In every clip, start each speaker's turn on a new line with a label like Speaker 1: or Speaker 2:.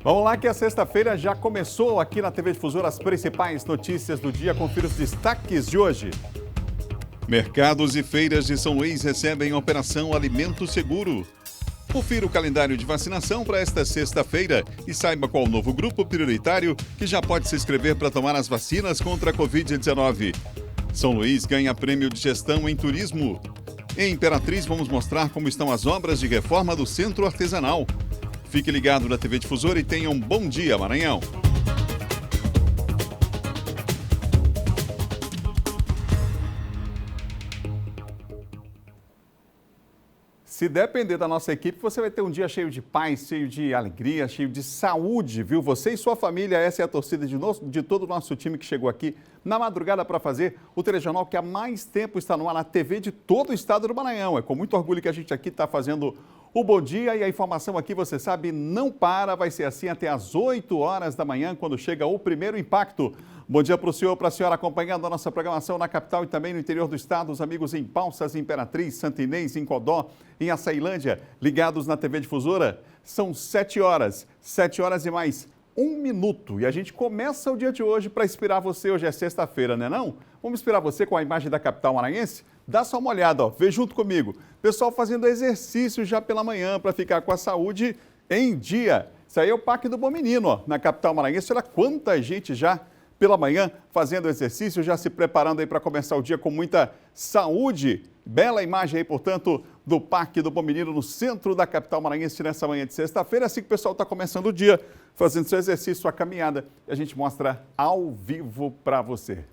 Speaker 1: Vamos lá que a sexta-feira já começou aqui na TV Difusora as principais notícias do dia. Confira os destaques de hoje.
Speaker 2: Mercados e feiras de São Luís recebem Operação Alimento Seguro. Confira o calendário de vacinação para esta sexta-feira e saiba qual o novo grupo prioritário que já pode se inscrever para tomar as vacinas contra a Covid-19. São Luís ganha prêmio de gestão em turismo. Em Imperatriz, vamos mostrar como estão as obras de reforma do Centro Artesanal. Fique ligado na TV Difusora e tenha um bom dia, Maranhão.
Speaker 1: Se depender da nossa equipe, você vai ter um dia cheio de paz, cheio de alegria, cheio de saúde, viu? Você e sua família, essa é a torcida de todo o nosso time que chegou aqui na madrugada para fazer o telejornal que há mais tempo está no ar na TV de todo o estado do Maranhão. É com muito orgulho que a gente aqui está fazendo o Bom Dia e a informação aqui, você sabe, não para, vai ser assim até às 8 horas da manhã, quando chega o primeiro impacto. Bom dia para o senhor, para a senhora, acompanhando a nossa programação na capital e também no interior do estado, os amigos em Balsas, Imperatriz, Santo Inês, em Codó, em Açailândia, ligados na TV Difusora. São 7 horas e mais 1 minuto. E a gente começa o dia de hoje para inspirar você. Hoje é sexta-feira, né não? Vamos inspirar você com a imagem da capital maranhense? Dá só uma olhada, ó, vê junto comigo. Pessoal fazendo exercício já pela manhã para ficar com a saúde em dia. Isso aí é o Parque do Bom Menino, ó, na capital maranhense. Olha quanta gente já pela manhã fazendo exercício, já se preparando aí para começar o dia com muita saúde. Bela imagem aí, portanto, do Parque do Bom Menino no centro da capital maranhense nessa manhã de sexta-feira. Assim que o pessoal está começando o dia, fazendo seu exercício, sua caminhada, e a gente mostra ao vivo para você.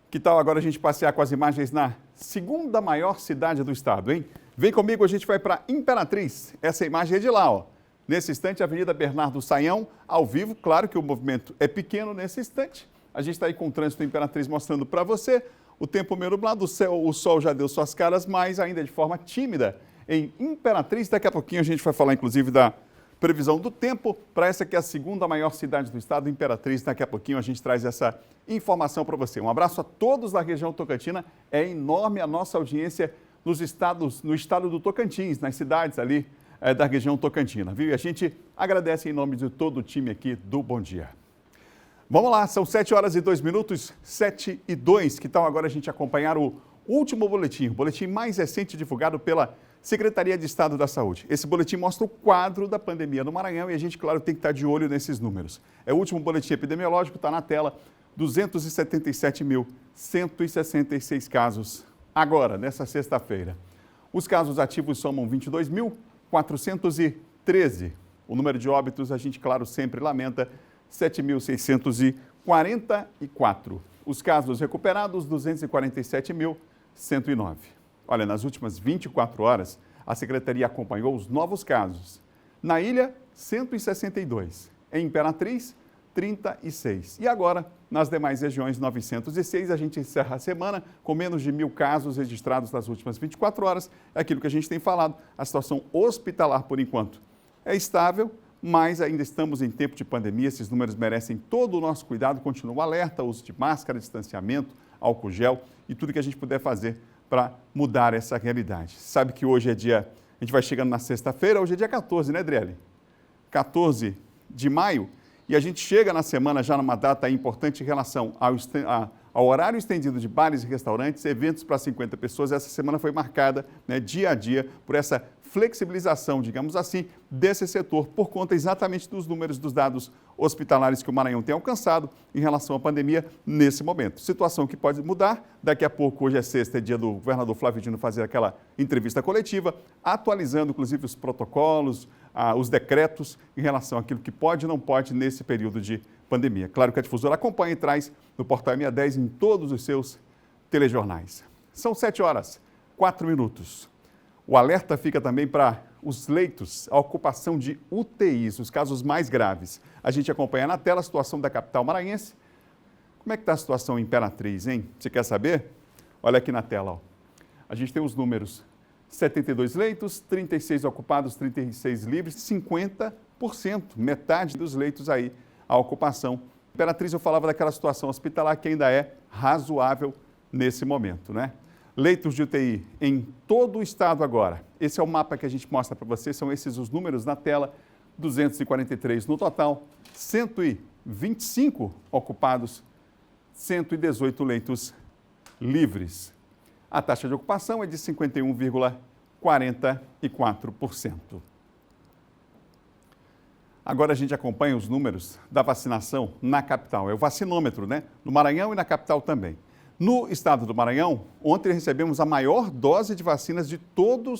Speaker 1: Que tal agora a gente passear com as imagens na segunda maior cidade do estado, hein? Vem comigo, a gente vai para Imperatriz. Essa imagem é de lá, ó. Nesse instante, a Avenida Bernardo Saião, ao vivo. Claro que o movimento é pequeno nesse instante. A gente está aí com o trânsito Imperatriz mostrando para você. O tempo meio nublado, o sol já deu suas caras, mas ainda de forma tímida em Imperatriz. Daqui a pouquinho a gente vai falar, inclusive, da previsão do tempo para essa que é a segunda maior cidade do estado, Imperatriz. Daqui a pouquinho a gente traz essa informação para você. Um abraço a todos da região Tocantina. É enorme a nossa audiência no estado do Tocantins, nas cidades ali da região Tocantina, viu? E a gente agradece em nome de todo o time aqui do Bom Dia. Vamos lá, são 7 horas e 2 minutos, 7 e 2. Que tal agora a gente acompanhar o último boletim, o boletim mais recente divulgado pela Secretaria de Estado da Saúde. Esse boletim mostra o quadro da pandemia no Maranhão e a gente, claro, tem que estar de olho nesses números. É o último boletim epidemiológico, está na tela, 277.166 casos agora, nessa sexta-feira. Os casos ativos somam 22.413. O número de óbitos, a gente, claro, sempre lamenta, 7.644. Os casos recuperados, 247.109. Olha, nas últimas 24 horas, a Secretaria acompanhou os novos casos. Na Ilha, 162. Em Imperatriz, 36. E agora, nas demais regiões, 906. A gente encerra a semana com menos de 1.000 casos registrados nas últimas 24 horas. É aquilo que a gente tem falado. A situação hospitalar, por enquanto, é estável, mas ainda estamos em tempo de pandemia. Esses números merecem todo o nosso cuidado. Continua alerta, uso de máscara, distanciamento, álcool gel e tudo que a gente puder fazer para mudar essa realidade. Sabe que hoje é dia, a gente vai chegando na sexta-feira, hoje é dia 14, né, Adriele? 14 de maio, e a gente chega na semana já numa data importante em relação ao horário estendido de bares e restaurantes, eventos para 50 pessoas. Essa semana foi marcada, né, dia a dia, por essa flexibilização, digamos assim, desse setor, por conta exatamente dos números dos dados hospitalares que o Maranhão tem alcançado em relação à pandemia nesse momento. Situação que pode mudar. Daqui a pouco, hoje é sexta, é dia do governador Flávio Dino fazer aquela entrevista coletiva, atualizando, inclusive, os protocolos, os decretos em relação àquilo que pode e não pode nesse período de pandemia. Claro que a Difusora acompanha e traz no Portal M10 em todos os seus telejornais. São 7 horas, 4 minutos. O alerta fica também para os leitos, a ocupação de UTIs, os casos mais graves. A gente acompanha na tela a situação da capital maranhense. Como é que está a situação em Imperatriz, hein? Você quer saber? Olha aqui na tela, ó. A gente tem os números: 72 leitos, 36 ocupados, 36 livres, 50%, metade dos leitos aí, a ocupação. Imperatriz, eu falava daquela situação hospitalar que ainda é razoável nesse momento, né? Leitos de UTI em todo o estado agora. Esse é o mapa que a gente mostra para vocês, são esses os números na tela 243 no total, 125 ocupados, 118 leitos livres. A taxa de ocupação é de 51,44%. Agora a gente acompanha os números da vacinação na capital. É o vacinômetro, né? No Maranhão e na capital também. No estado do Maranhão, ontem recebemos a maior dose de vacinas de todo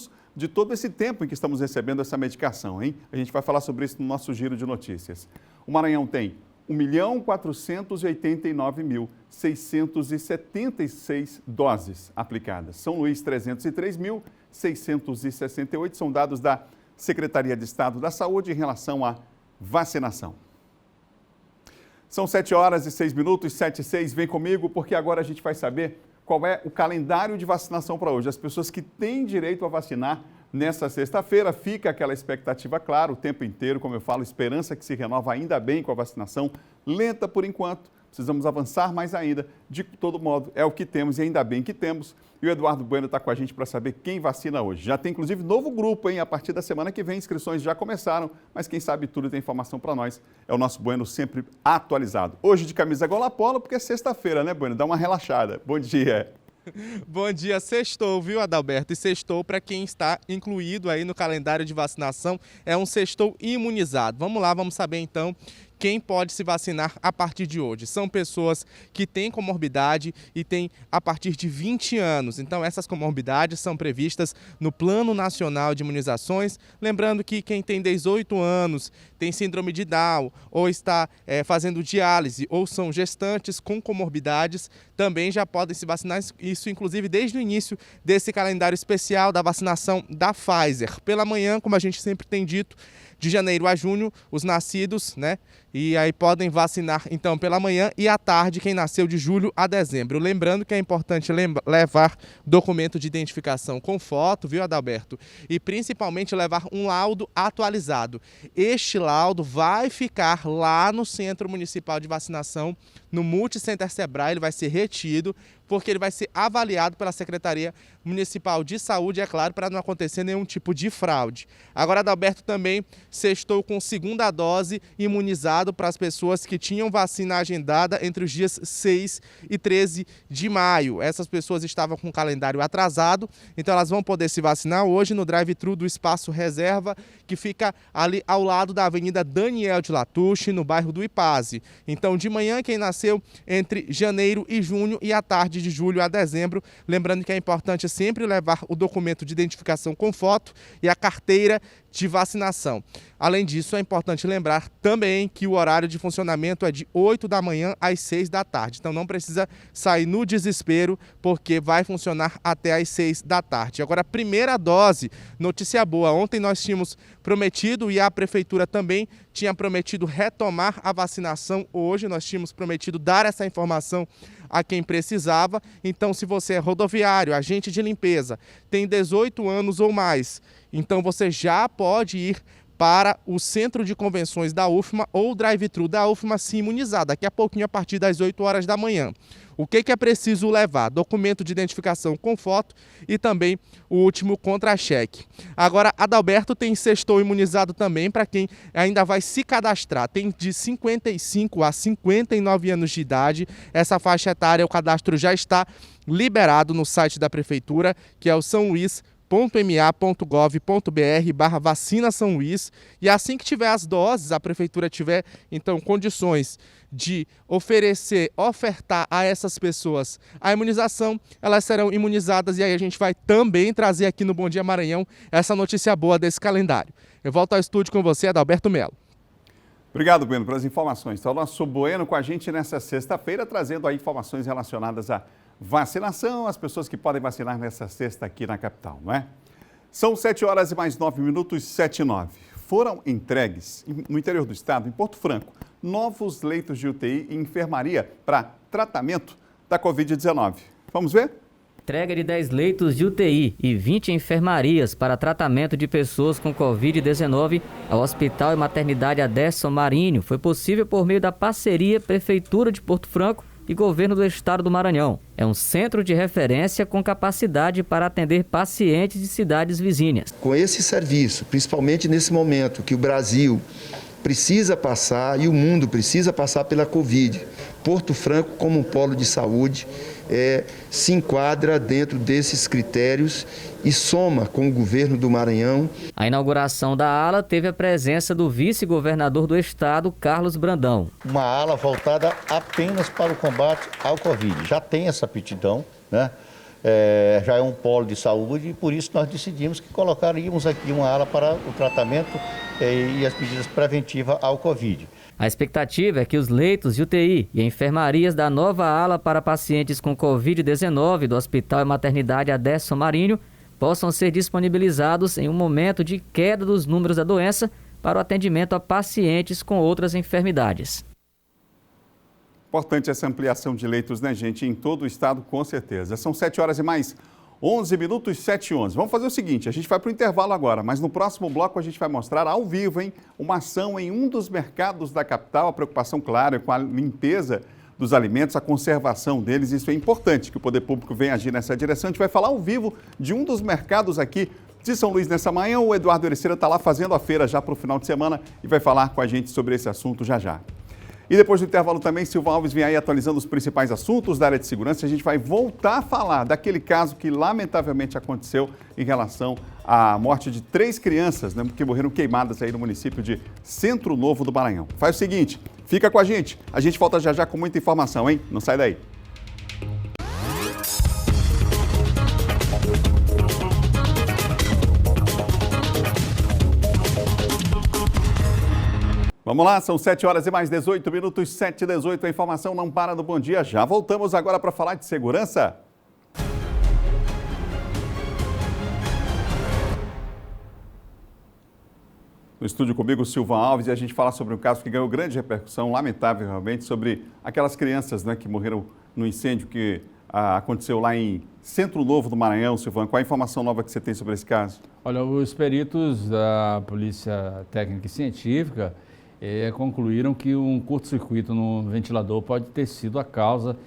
Speaker 1: esse tempo em que estamos recebendo essa medicação, hein? A gente vai falar sobre isso no nosso giro de notícias. O Maranhão tem 1.489.676 doses aplicadas. São Luís, 303.668 são dados da Secretaria de Estado da Saúde em relação à vacinação. São 7h06, 7h06. Vem comigo porque agora a gente vai saber qual é o calendário de vacinação para hoje. As pessoas que têm direito a vacinar nesta sexta-feira, fica aquela expectativa, claro, o tempo inteiro, como eu falo, esperança que se renova ainda bem com a vacinação, lenta por enquanto, precisamos avançar mais ainda, de todo modo, é o que temos e ainda bem que temos. E o Eduardo Bueno está com a gente para saber quem vacina hoje. Já tem inclusive novo grupo, hein? A partir da semana que vem, inscrições já começaram, mas quem sabe tudo tem informação para nós. É o nosso Bueno sempre atualizado. Hoje de camisa gola polo, porque é sexta-feira, né, Bueno? Dá uma relaxada. Bom dia.
Speaker 3: Bom dia, sextou, viu, Adalberto? E sextou para quem está incluído aí no calendário de vacinação, é um sextou imunizado. Vamos lá, vamos saber então quem pode se vacinar a partir de hoje. São pessoas que têm comorbidade e têm a partir de 20 anos. Então, essas comorbidades são previstas no Plano Nacional de Imunizações. Lembrando que quem tem 18 anos, tem síndrome de Down, ou está fazendo diálise, ou são gestantes com comorbidades, também já podem se vacinar. Isso, inclusive, desde o início desse calendário especial da vacinação da Pfizer. Pela manhã, como a gente sempre tem dito, de janeiro a junho, os nascidos, né? E aí podem vacinar, então, pela manhã e à tarde, quem nasceu de julho a dezembro. Lembrando que é importante levar documento de identificação com foto, viu, Adalberto? E principalmente levar um laudo atualizado. Este laudo vai ficar lá no Centro Municipal de Vacinação, no Multicenter Sebrae, ele vai ser retido, porque ele vai ser avaliado pela Secretaria Municipal de Saúde, é claro, para não acontecer nenhum tipo de fraude. Agora, Adalberto também sextou com segunda dose imunizado para as pessoas que tinham vacina agendada entre os dias 6 e 13 de maio. Essas pessoas estavam com o calendário atrasado, então elas vão poder se vacinar hoje no drive-thru do Espaço Reserva, que fica ali ao lado da Avenida Daniel de Latouche, no bairro do Ipaze. Então, de manhã, quem nasceu entre janeiro e junho e à tarde de julho a dezembro, lembrando que é importante sempre levar o documento de identificação com foto e a carteira de vacinação. Além disso, é importante lembrar também que o horário de funcionamento é de 8 da manhã às 6 da tarde. Então não precisa sair no desespero, porque vai funcionar até às 6 da tarde. Agora, a primeira dose, notícia boa. Ontem nós tínhamos prometido, e a Prefeitura também tinha prometido retomar a vacinação. Hoje nós tínhamos prometido dar essa informação a quem precisava. Então, se você é rodoviário, agente de limpeza, tem 18 anos ou mais, então você já pode ir para o Centro de Convenções da UFMA ou o drive-thru da UFMA se imunizar, daqui a pouquinho a partir das 8 horas da manhã. O que é preciso levar? Documento de identificação com foto e também o último contra-cheque. Agora, Adalberto tem sextou imunizado também para quem ainda vai se cadastrar. Tem de 55 a 59 anos de idade. Essa faixa etária, o cadastro já está liberado no site da Prefeitura, que é o sanluis.ma.gov.br/vacina São Luís, e assim que tiver as doses, a Prefeitura tiver, então, condições de ofertar a essas pessoas a imunização, elas serão imunizadas, e aí a gente vai também trazer aqui no Bom Dia Maranhão essa notícia boa desse calendário. Eu volto ao estúdio com você, Adalberto Melo.
Speaker 1: Obrigado, Bueno, pelas informações. Então, o nosso Bueno com a gente nessa sexta-feira, trazendo aí informações relacionadas à vacinação, as pessoas que podem vacinar nessa sexta aqui na capital, não é? São 7h mais 9 minutos, 7h09. Foram entregues no interior do estado, em Porto Franco, novos leitos de UTI e enfermaria para tratamento da Covid-19. Vamos ver?
Speaker 4: Entrega de 10 leitos de UTI e 20 enfermarias para tratamento de pessoas com Covid-19 ao Hospital e Maternidade Aderson Marinho foi possível por meio da parceria Prefeitura de Porto Franco e Governo do Estado do Maranhão. É um centro de referência com capacidade para atender pacientes de cidades vizinhas.
Speaker 5: Com esse serviço, principalmente nesse momento que o Brasil precisa passar e o mundo precisa passar pela Covid, Porto Franco, como um polo de saúde, se enquadra dentro desses critérios e soma com o governo do Maranhão.
Speaker 4: A inauguração da ala teve a presença do vice-governador do estado, Carlos Brandão.
Speaker 6: Uma ala voltada apenas para o combate ao Covid. Já tem essa aptidão, né? Já é um polo de saúde e por isso nós decidimos que colocaríamos aqui uma ala para o tratamento e as medidas preventivas ao Covid.
Speaker 4: A expectativa é que os leitos de UTI e enfermarias da nova ala para pacientes com Covid-19 do Hospital e Maternidade Adesso Marinho possam ser disponibilizados em um momento de queda dos números da doença para o atendimento a pacientes com outras enfermidades.
Speaker 1: Importante essa ampliação de leitos, né, gente, em todo o estado, com certeza. São 7 horas e mais 11 minutos, 7h11. Vamos fazer o seguinte, a gente vai para o intervalo agora, mas no próximo bloco a gente vai mostrar ao vivo, uma ação em um dos mercados da capital, a preocupação, claro, é com a limpeza dos alimentos, a conservação deles. Isso é importante que o poder público venha agir nessa direção. A gente vai falar ao vivo de um dos mercados aqui de São Luís nessa manhã. O Eduardo Ereceira está lá fazendo a feira já para o final de semana e vai falar com a gente sobre esse assunto já já. E depois do intervalo também, Silva Alves vem aí atualizando os principais assuntos da área de segurança. A gente vai voltar a falar daquele caso que lamentavelmente aconteceu em relação à morte de 3 crianças, né, que morreram queimadas aí no município de Centro Novo do Maranhão. Faz o seguinte, fica com a gente volta já já com muita informação, hein? Não sai daí. Vamos lá, são 7 horas e mais 18 minutos, 7h18, a informação não para do Bom Dia. Já voltamos agora para falar de segurança. No estúdio comigo, Silva Alves, e a gente fala sobre um caso que ganhou grande repercussão, lamentavelmente, sobre aquelas crianças, né, que morreram no incêndio que aconteceu lá em Centro Novo do Maranhão. Silvano, qual a informação nova que você tem sobre esse caso?
Speaker 7: Olha, os peritos da Polícia Técnica e Científica concluíram que um curto-circuito no ventilador pode ter sido a causa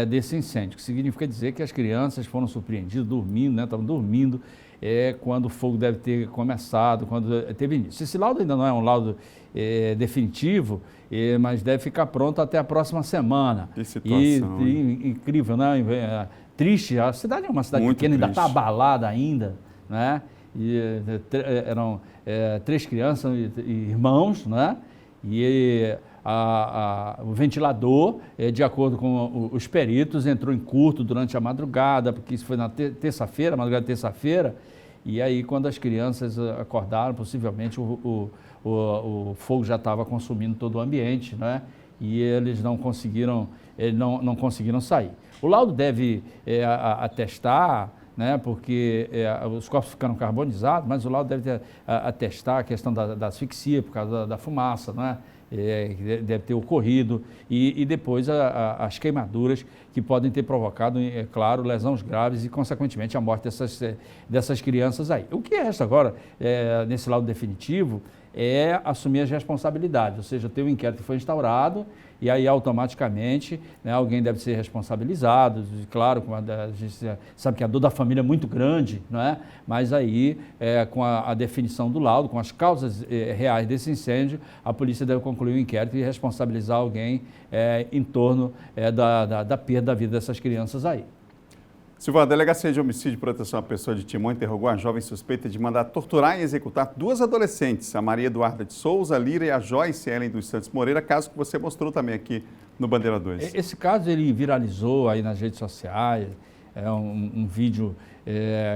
Speaker 7: desse incêndio, que significa dizer que as crianças foram surpreendidas dormindo, né, estavam dormindo quando o fogo deve ter começado, quando teve início. Esse laudo ainda não é um laudo definitivo, mas deve ficar pronto até a próxima semana.
Speaker 1: Que situação,
Speaker 7: incrível, né? Triste, a cidade é uma cidade
Speaker 1: muito
Speaker 7: pequena,
Speaker 1: triste.
Speaker 7: ainda está abalada ainda, né? E eram 3 crianças e irmãos, né? E o ventilador, de acordo com os peritos, entrou em curto durante a madrugada, porque isso foi na terça-feira, madrugada de terça-feira, e aí quando as crianças acordaram, possivelmente o fogo já estava consumindo todo o ambiente, né? E eles não conseguiram sair. O laudo deve atestar, né, porque os corpos ficaram carbonizados, mas o laudo deve atestar a questão da asfixia por causa da fumaça, né, que deve ter ocorrido, e depois as queimaduras que podem ter provocado, claro, lesões graves e, consequentemente, a morte dessas crianças aí. O que resta agora, nesse laudo definitivo, é assumir as responsabilidades, ou seja, ter um inquérito que foi instaurado e aí automaticamente, né, alguém deve ser responsabilizado. Claro, a gente sabe que a dor da família é muito grande, não é? Mas aí, com a definição do laudo, com as causas reais desse incêndio, a polícia deve concluir o inquérito e responsabilizar alguém em torno da perda da vida dessas crianças aí.
Speaker 1: Silva, a Delegacia de Homicídio e Proteção à Pessoa de Timon interrogou a jovem suspeita de mandar torturar e executar 2 adolescentes, a Maria Eduarda de Souza Lira e a Joyce Ellen dos Santos Moreira, caso que você mostrou também aqui no Bandeira 2.
Speaker 7: Esse caso ele viralizou aí nas redes sociais, um vídeo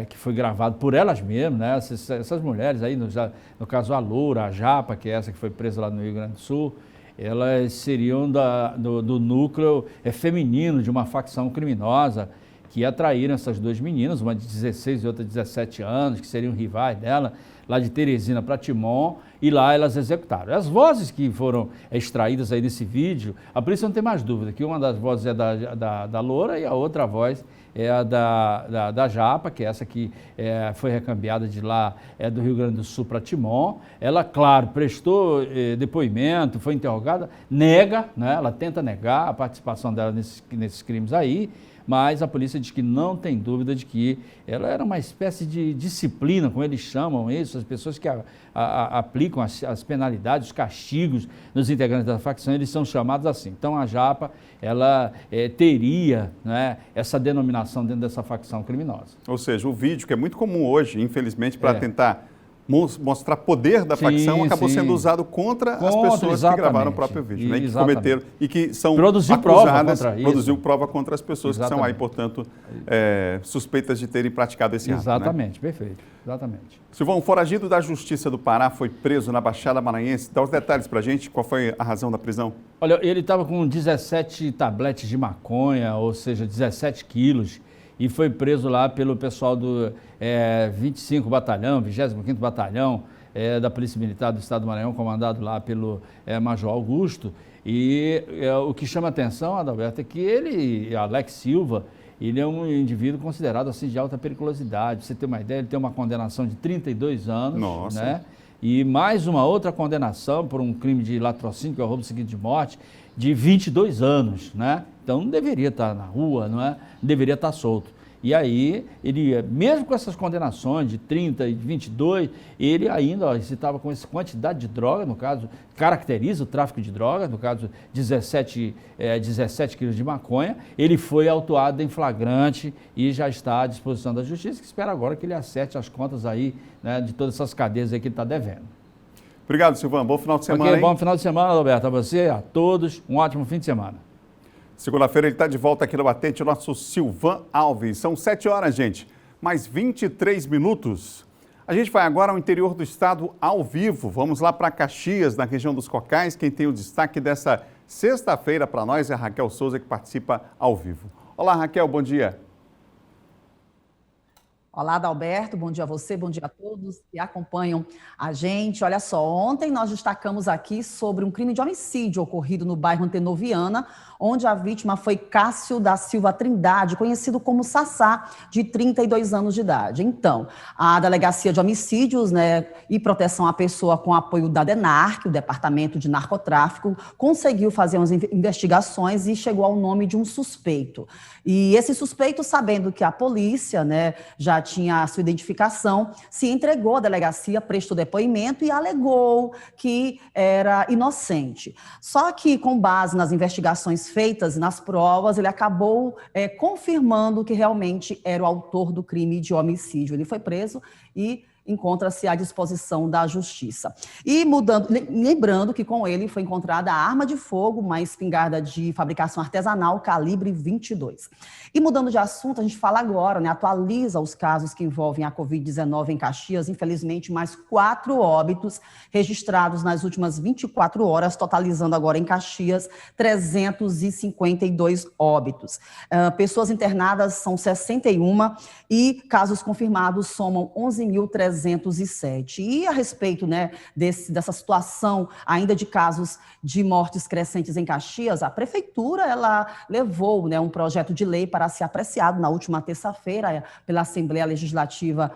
Speaker 7: que foi gravado por elas mesmas, né? Essas mulheres aí, no caso a Loura, a Japa, que é essa que foi presa lá no Rio Grande do Sul, elas seriam do núcleo feminino de uma facção criminosa que atraíram essas 2 meninas, uma de 16 e outra de 17 anos, que seriam rivais dela, lá de Teresina para Timon, e lá elas executaram. As vozes que foram extraídas aí desse vídeo, a polícia não tem mais dúvida que uma das vozes é da Loura e a outra voz é a da Japa, que é essa que foi recambiada de lá, do Rio Grande do Sul para Timon. Ela, claro, prestou depoimento, foi interrogada, nega, né? Ela tenta negar a participação dela nesses crimes aí, mas a polícia diz que não tem dúvida de que ela era uma espécie de disciplina, como eles chamam isso, as pessoas que aplicam as penalidades, os castigos nos integrantes da facção, eles são chamados assim. Então a Japa, ela teria, né, essa denominação dentro dessa facção criminosa.
Speaker 1: Ou seja, o vídeo, que é muito comum hoje, infelizmente, para tentar mostrar poder da facção, acabou sendo usado contra as pessoas que gravaram o próprio vídeo, né, que cometeram e que são acusadas, produziu prova contra as pessoas que são aí, portanto, suspeitas de terem praticado esse ato.
Speaker 7: Exatamente,
Speaker 1: né?
Speaker 7: Perfeito, exatamente.
Speaker 1: Silvão, um foragido da Justiça do Pará foi preso na Baixada Maranhense. Dá os detalhes para a gente, qual foi a razão da prisão?
Speaker 7: Olha, ele estava com 17 tabletes de maconha, ou seja, 17 quilos, e foi preso lá pelo pessoal do 25 Batalhão, 25º Batalhão da Polícia Militar do Estado do Maranhão, comandado lá pelo Major Augusto. E o que chama atenção, Adalberto, é que ele, Alex Silva, ele é um indivíduo considerado assim de alta periculosidade. Pra você ter uma ideia, ele tem uma condenação de 32 anos. Nossa. Né? E mais uma outra condenação por um crime de latrocínio, que é o roubo seguido de morte, de 22 anos, né? Então não deveria estar na rua, não é? Não deveria estar solto. E aí, ele, mesmo com essas condenações de 30 e 22, ele ainda, se estava com essa quantidade de droga, no caso, caracteriza o tráfico de droga, no caso, 17 quilos de maconha, ele foi autuado em flagrante e já está à disposição da Justiça, que espera agora que ele acerte as contas aí, né, de todas essas cadeias aí que ele está devendo.
Speaker 1: Obrigado, Silvão. Bom final de semana.
Speaker 7: Bom final de semana, Roberto. A você, a todos, um ótimo fim de semana.
Speaker 1: Segunda-feira ele está de volta aqui no Batente, o nosso Silvan Alves. São 7 horas, gente, mais 23 minutos. A gente vai agora ao interior do estado ao vivo. Vamos lá para Caxias, na região dos Cocais. Quem tem o destaque dessa sexta-feira para nós é a Raquel Souza, que participa ao vivo. Olá, Raquel, bom dia.
Speaker 8: Olá, Adalberto, bom dia a você, bom dia a todos que acompanham a gente. Olha só, ontem nós destacamos aqui sobre um crime de homicídio ocorrido no bairro Antenor Viana, onde a vítima foi Cássio da Silva Trindade, conhecido como Sassá, de 32 anos de idade. Então, a Delegacia de Homicídios, né, e Proteção à Pessoa, com apoio da DENARC, o Departamento de Narcotráfico, conseguiu fazer umas investigações e chegou ao nome de um suspeito. E esse suspeito, sabendo que a polícia, né, já tinha a sua identificação, se entregou à delegacia, prestou depoimento e alegou que era inocente. Só que, com base nas investigações feitas e nas provas, ele acabou confirmando que realmente era o autor do crime de homicídio. Ele foi preso e encontra-se à disposição da Justiça. E lembrando que com ele foi encontrada a arma de fogo, uma espingarda de fabricação artesanal, calibre 22. E mudando de assunto, a gente fala agora, né, atualiza os casos que envolvem a Covid-19 em Caxias. Infelizmente, mais 4 óbitos registrados nas últimas 24 horas, totalizando agora em Caxias 352 óbitos. Pessoas internadas são 61 e casos confirmados somam 11.307. E a respeito, né, dessa situação ainda de casos de mortes crescentes em Caxias, a Prefeitura ela levou, né, um projeto de lei para ser apreciado na última terça-feira pela Assembleia Legislativa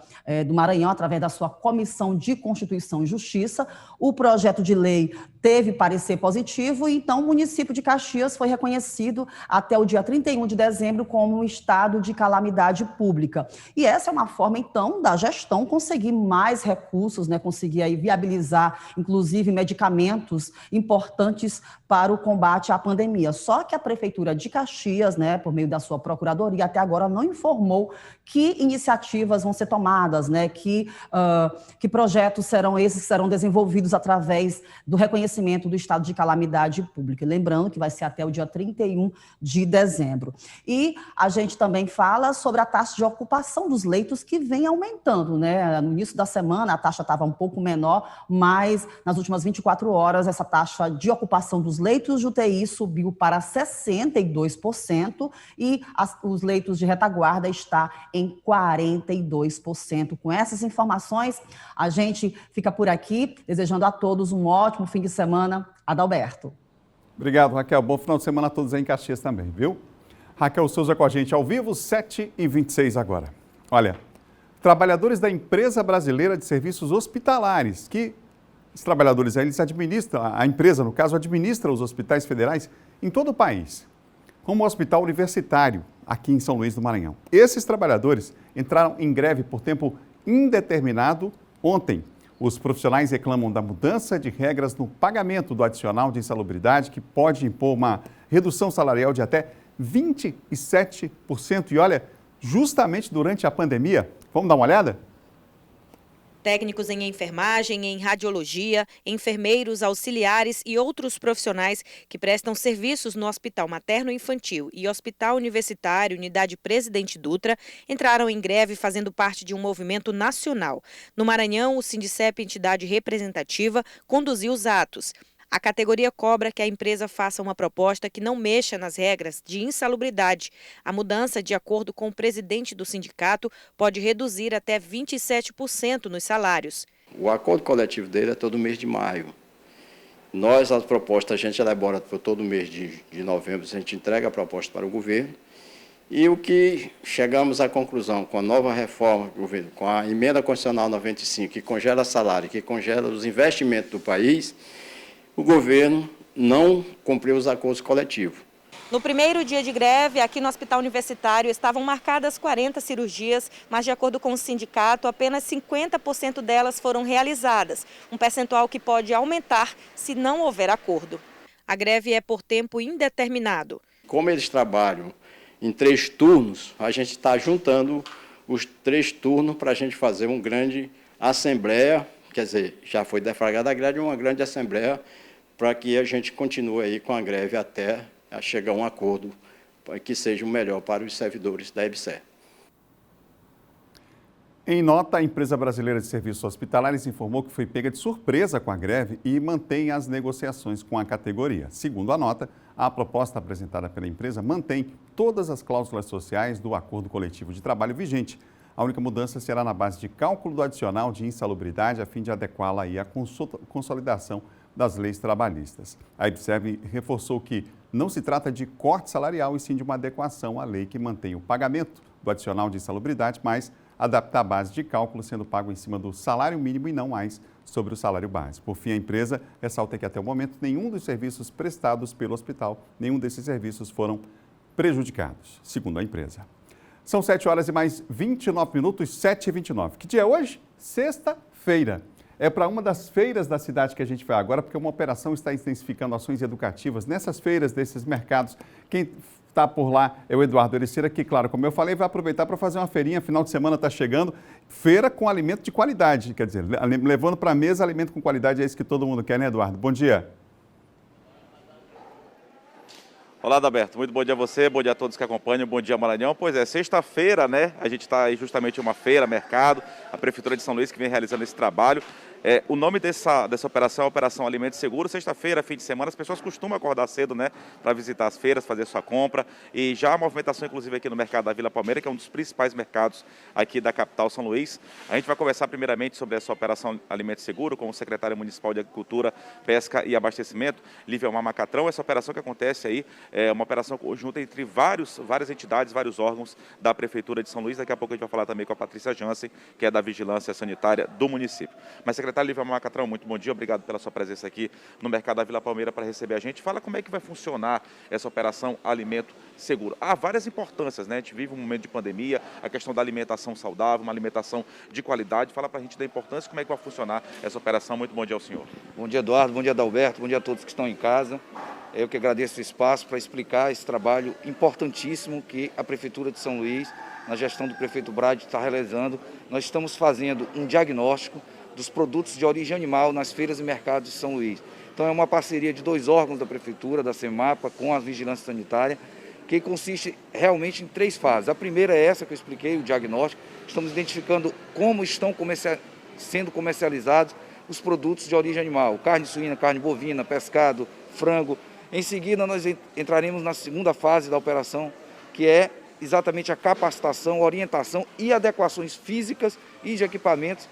Speaker 8: do Maranhão, através da sua Comissão de Constituição e Justiça. O projeto de lei teve parecer positivo e, então, o município de Caxias foi reconhecido até o dia 31 de dezembro como um estado de calamidade pública. E essa é uma forma, então, da gestão conseguir mais recursos, né, conseguir aí viabilizar, inclusive, medicamentos importantes para o combate à pandemia. Só que a Prefeitura de Caxias, né, por meio da sua Procuradoria, até agora não informou que iniciativas vão ser tomadas, né, que projetos serão esses que serão desenvolvidos através do reconhecimento do estado de calamidade pública. Lembrando que vai ser até o dia 31 de dezembro. E a gente também fala sobre a taxa de ocupação dos leitos que vem aumentando, né? No início da semana a taxa estava um pouco menor, mas nas últimas 24 horas essa taxa de ocupação dos leitos de UTI subiu para 62% e os leitos de retaguarda está em 42%. Com essas informações, a gente fica por aqui, desejando a todos um ótimo fim de semana. Adalberto.
Speaker 1: Obrigado, Raquel. Bom final de semana a todos aí em Caxias também, viu? Raquel Souza com a gente ao vivo, 7h26 agora. Olha, trabalhadores da Empresa Brasileira de Serviços Hospitalares, que os trabalhadores eles administram, a empresa, no caso, administra os hospitais federais em todo o país, como o Hospital Universitário, aqui em São Luís do Maranhão. Esses trabalhadores entraram em greve por tempo indeterminado ontem. Os profissionais reclamam da mudança de regras no pagamento do adicional de insalubridade, que pode impor uma redução salarial de até 27%. E olha, justamente durante a pandemia, vamos dar uma olhada?
Speaker 9: Técnicos em enfermagem, em radiologia, enfermeiros, auxiliares e outros profissionais que prestam serviços no Hospital Materno-Infantil e Hospital Universitário, Unidade Presidente Dutra, entraram em greve fazendo parte de um movimento nacional. No Maranhão, o Sindicep, entidade representativa, conduziu os atos. A categoria cobra que a empresa faça uma proposta que não mexa nas regras de insalubridade. A mudança, de acordo com o presidente do sindicato, pode reduzir até 27% nos salários.
Speaker 10: O acordo coletivo dele é todo mês de maio. Nós, as propostas, a gente elabora por todo mês de novembro, a gente entrega a proposta para o governo. E o que chegamos à conclusão com a nova reforma do governo, com a emenda constitucional 95, que congela salário, que congela os investimentos do país, o governo não cumpriu os acordos coletivos.
Speaker 9: No primeiro dia de greve, aqui no Hospital Universitário, estavam marcadas 40 cirurgias, mas de acordo com o sindicato, apenas 50% delas foram realizadas, um percentual que pode aumentar se não houver acordo. A greve é por tempo indeterminado.
Speaker 10: Como eles trabalham em 3 turnos, a gente está juntando os 3 turnos para a gente fazer uma grande assembleia, quer dizer, já foi deflagrada a greve, uma grande assembleia, para que a gente continue aí com a greve até chegar a um acordo que seja o melhor para os servidores da EBSER.
Speaker 1: Em nota, a Empresa Brasileira de Serviços Hospitalares informou que foi pega de surpresa com a greve e mantém as negociações com a categoria. Segundo a nota, a proposta apresentada pela empresa mantém todas as cláusulas sociais do acordo coletivo de trabalho vigente. A única mudança será na base de cálculo do adicional de insalubridade, a fim de adequá-la aí à consolidação das leis trabalhistas. A EBSER reforçou que não se trata de corte salarial, e sim de uma adequação à lei que mantém o pagamento do adicional de insalubridade, mas adapta a base de cálculo sendo pago em cima do salário mínimo e não mais sobre o salário base. Por fim, a empresa ressalta que até o momento nenhum dos serviços prestados pelo hospital, nenhum desses serviços foram prejudicados, segundo a empresa. São 7 horas e mais 29 minutos, 7h29. Que dia é hoje? Sexta-feira. É para uma das feiras da cidade que a gente vai agora, porque uma operação está intensificando ações educativas nessas feiras, desses mercados. Quem está por lá é o Eduardo Ericeira, que, claro, como eu falei, vai aproveitar para fazer uma feirinha. Final de semana está chegando. Feira com alimento de qualidade, quer dizer, levando para a mesa alimento com qualidade. É isso que todo mundo quer, né, Eduardo? Bom dia.
Speaker 11: Olá, Adalberto. Muito bom dia a você, bom dia a todos que acompanham, bom dia Maranhão. Pois é, sexta-feira, né? A gente está aí justamente em uma feira, mercado, a Prefeitura de São Luís que vem realizando esse trabalho. O nome dessa operação é Operação Alimento Seguro. Sexta-feira, fim de semana, as pessoas costumam acordar cedo, né, para visitar as feiras, fazer sua compra. E já a movimentação, inclusive, aqui no mercado da Vila Palmeira, que é um dos principais mercados aqui da capital São Luís. A gente vai conversar primeiramente sobre essa Operação Alimento Seguro com o secretário municipal de Agricultura, Pesca e Abastecimento, Livelmar Macatrão. Essa operação que acontece aí é uma operação conjunta entre várias entidades, vários órgãos da Prefeitura de São Luís. Daqui a pouco a gente vai falar também com a Patrícia Jansen, que é da Vigilância Sanitária do município. Mas, secretário Livelmar Macatrão, muito bom dia, obrigado pela sua presença aqui no mercado da Vila Palmeira para receber a gente. Fala como é que vai funcionar essa Operação Alimento Seguro. Há várias importâncias, né? A gente vive um momento de pandemia, a questão da alimentação saudável, uma alimentação de qualidade. Fala para a gente da importância, como é que vai funcionar essa operação. Muito bom dia ao senhor.
Speaker 12: Bom dia, Eduardo, bom dia, Adalberto, bom dia a todos que estão em casa. Eu que agradeço o espaço para explicar esse trabalho importantíssimo que a Prefeitura de São Luís, na gestão do prefeito Brade, está realizando. Nós estamos fazendo um diagnóstico dos produtos de origem animal nas feiras e mercados de São Luís. Então é uma parceria de 2 órgãos da Prefeitura, da Semapa, com a Vigilância Sanitária, que consiste realmente em 3 fases. A primeira é essa que eu expliquei, o diagnóstico. Estamos identificando como estão sendo comercializados os produtos de origem animal, carne suína, carne bovina, pescado, frango. Em seguida, nós entraremos na segunda fase da operação, que é exatamente a capacitação, orientação e adequações físicas e de equipamentos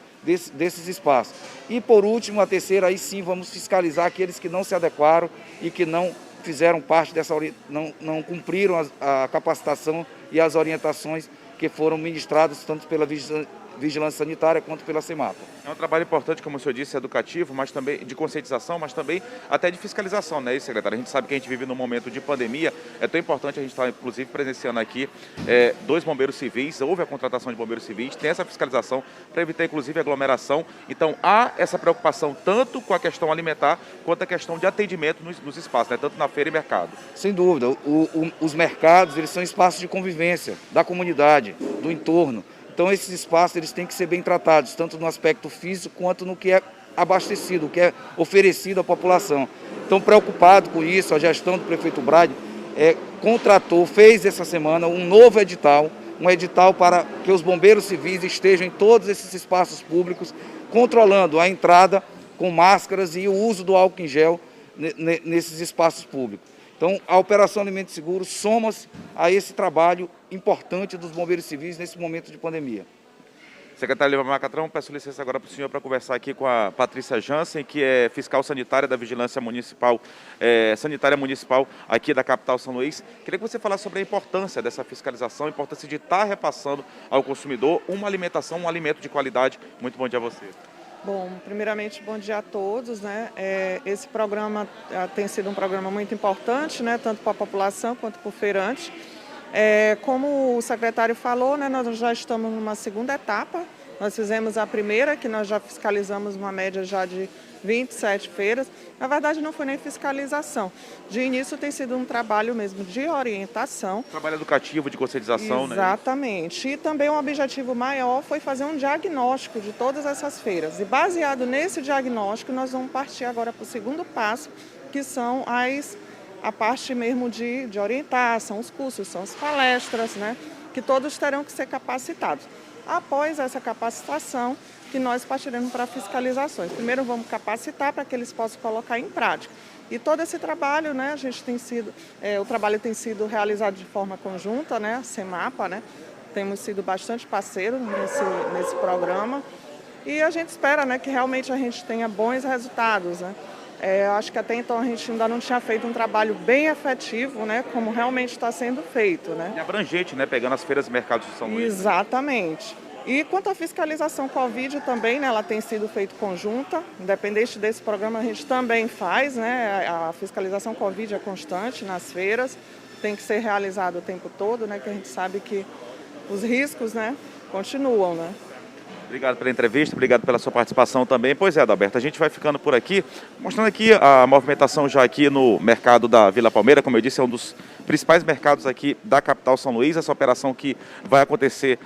Speaker 12: desses espaços. E, por último, a terceira, aí sim, vamos fiscalizar aqueles que não se adequaram e que não fizeram parte dessa não cumpriram a capacitação e as orientações que foram ministradas tanto pela Vigilância Sanitária quanto pela CEMAPA.
Speaker 11: É um trabalho importante, como o senhor disse, educativo, mas também de conscientização, mas também até de fiscalização, né, secretário? A gente sabe que a gente vive num momento de pandemia, é tão importante, a gente está, inclusive, presenciando aqui 2 bombeiros civis, houve a contratação de bombeiros civis, tem essa fiscalização para evitar, inclusive, aglomeração. Então, há essa preocupação tanto com a questão alimentar, quanto a questão de atendimento nos espaços, né, tanto na feira e mercado.
Speaker 12: Sem dúvida, os mercados, eles são espaços de convivência da comunidade, do entorno. Então, esses espaços eles têm que ser bem tratados, tanto no aspecto físico quanto no que é abastecido, o que é oferecido à população. Então, preocupado com isso, a gestão do prefeito Brade fez essa semana um novo edital, um edital para que os bombeiros civis estejam em todos esses espaços públicos, controlando a entrada com máscaras e o uso do álcool em gel nesses espaços públicos. Então, a Operação Alimento Seguro soma-se a esse trabalho importante dos bombeiros civis nesse momento de pandemia.
Speaker 11: Secretário Lima Macatrão, peço licença agora para o senhor para conversar aqui com a Patrícia Jansen, que é fiscal sanitária da Vigilância Municipal, Sanitária Municipal aqui da capital São Luís. Queria que você falasse sobre a importância dessa fiscalização, a importância de estar repassando ao consumidor uma alimentação, um alimento de qualidade. Muito bom dia a você.
Speaker 13: Bom, primeiramente, bom dia a todos, né? Esse programa tem sido um programa muito importante, né? Tanto para a população quanto para o feirante. Como o secretário falou, né? Nós já estamos numa segunda etapa. Nós fizemos a primeira, que nós já fiscalizamos uma média já de 27 feiras. Na verdade, não foi nem fiscalização. De início, tem sido um trabalho mesmo de orientação.
Speaker 11: Trabalho educativo, de conscientização, né?
Speaker 13: Exatamente. E também um objetivo maior foi fazer um diagnóstico de todas essas feiras. E baseado nesse diagnóstico, nós vamos partir agora para o segundo passo, que são a parte mesmo de orientar, são os cursos, são as palestras, né? Que todos terão que ser capacitados. Após essa capacitação, que nós partiremos para fiscalizações. Primeiro vamos capacitar para que eles possam colocar em prática. E todo esse trabalho, né, o trabalho tem sido realizado de forma conjunta, né, a CEMAPA, né, temos sido bastante parceiros nesse programa e a gente espera, né, que realmente a gente tenha bons resultados, né. Acho que até então a gente ainda não tinha feito um trabalho bem efetivo, né, como realmente está sendo feito, né.
Speaker 11: E abrangente, né, pegando as feiras e mercados de São Luís.
Speaker 13: Exatamente. E quanto à fiscalização Covid também, né, ela tem sido feita conjunta, independente desse programa a gente também faz, né, a fiscalização Covid é constante nas feiras, tem que ser realizada o tempo todo, né, que a gente sabe que os riscos, né, continuam, né.
Speaker 11: Obrigado pela entrevista, obrigado pela sua participação também. Pois é, Adalberto, a gente vai ficando por aqui, mostrando aqui a movimentação já aqui no mercado da Vila Palmeira. Como eu disse, é um dos principais mercados aqui da capital São Luís. Essa operação que vai acontecer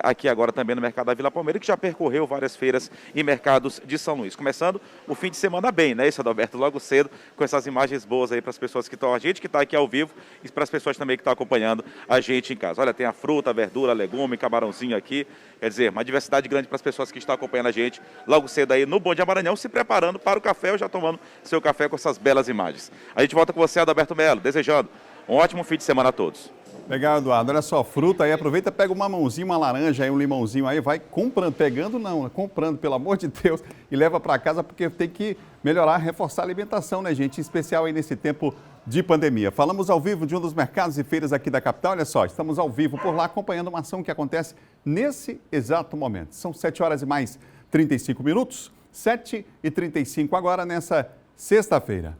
Speaker 11: aqui agora também no mercado da Vila Palmeira, que já percorreu várias feiras e mercados de São Luís. Começando o fim de semana bem, né, isso, Adalberto? Logo cedo, com essas imagens boas aí para as pessoas que estão, a gente que está aqui ao vivo e para as pessoas também que estão acompanhando a gente em casa. Olha, tem a fruta, a verdura, legume, camarãozinho aqui. Quer dizer, uma diversidade grande para as pessoas que estão acompanhando a gente logo cedo aí no Bom Dia Maranhão, se preparando para o café ou já tomando seu café com essas belas imagens. A gente volta com você, Adalberto Melo, desejando um ótimo fim de semana a todos.
Speaker 1: Legal, Eduardo. Olha só, fruta aí, aproveita, pega uma mamãozinha, uma laranja aí, um limãozinho aí, vai comprando, pegando não, comprando, pelo amor de Deus, e leva para casa porque tem que melhorar, reforçar a alimentação, né, gente? Em especial aí nesse tempo de pandemia. Falamos ao vivo de um dos mercados e feiras aqui da capital. Olha só, estamos ao vivo por lá acompanhando uma ação que acontece nesse exato momento. São 7 horas e mais 35 minutos, 7h35 agora nessa sexta-feira.